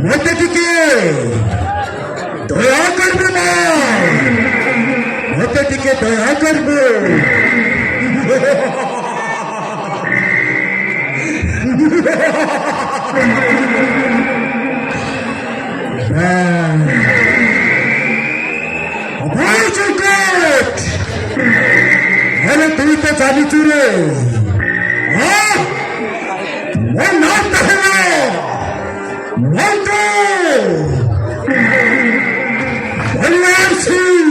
মতেটিকে দয়া করবে না, মতেটিকে দয়া করবে। তুই তো জানি চুরে নাম তাহলে বলরাম সিং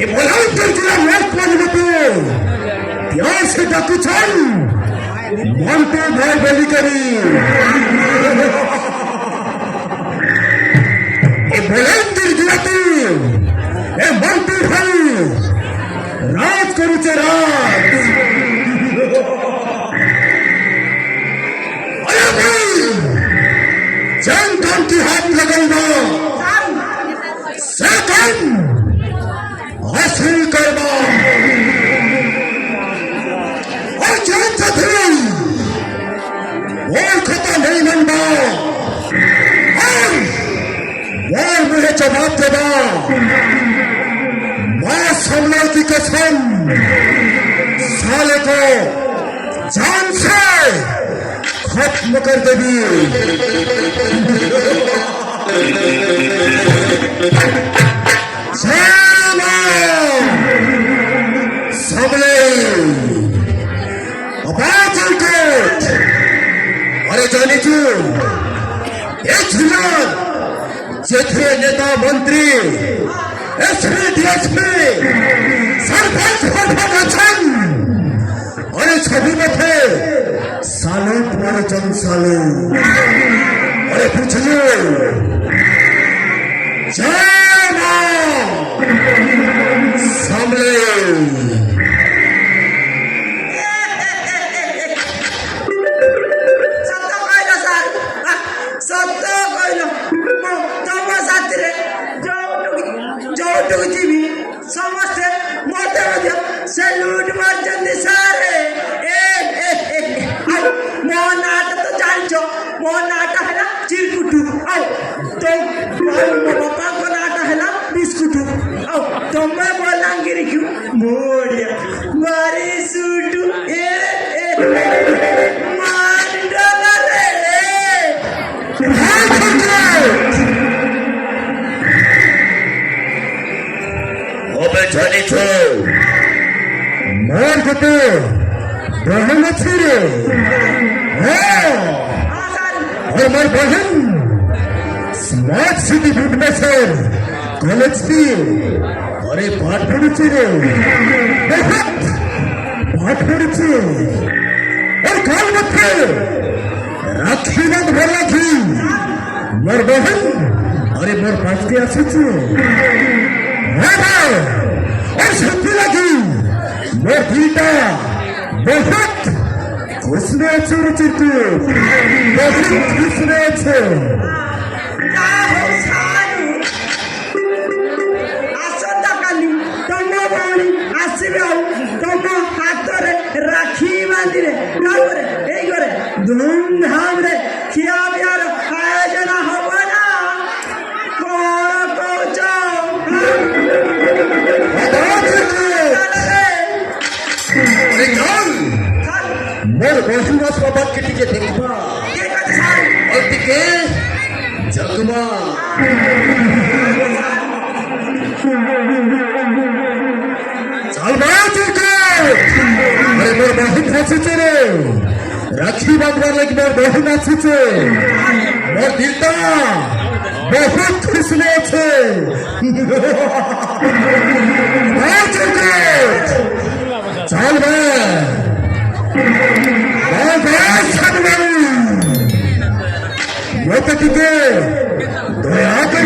ये बोला तुझे मत मानते प्यार से डाकू चल मानते भाई बलि करी ये बोला तुझे तू ये मानते भाई राज करू चे राज अरे भाई जंग काम की हाथ लगाऊंगा सेकंड हासिल करना और जानता थे वो खता नहीं बनना और वो मुझे जवाब देना मां सामने की कसम साले को जान से खत्म कर देगी अरे जानी तू जिथे नेता मंत्री सरपंच अरे छवि में थे सालू तुम्हारे चंद सालू अरे पूछिए सामने समस्ते मत सैल्यूट मार्चंदी सारे मोहनाट तो जानछो मोहनाट है ना चिरकुटू तो बापा को नाट है ना बिस्कुटू तो मैं बोलांगी क्यों मोड़िया मारी सूटू जानी छो मार कते बहन अच्छी रे और मार बहन स्मार्ट सिटी भुवनेश्वर कॉलेज की अरे पाठ पढ़ी रे पाठ पढ़ी और काल मत राखी मत भर राखी मोर बहन अरे मोर पाठ के आसी और शांति लगी मोर दिलटा बहुत खुशने अच्छे रुचिते बहुत खुशने अच्छे राखी बांधी धूमधाम रे खिया पियार आयोजन हम ना कौन कौच मोर बसुमास बाबा के टिके देखबा और टिके जगमा चल बा टिके अरे मोर बहन नाचছে रे राखी बांधवा लगी मोर बहन नाचছে मोर दिलटा बहुत खुश আছে चल बा मत टिके दया कर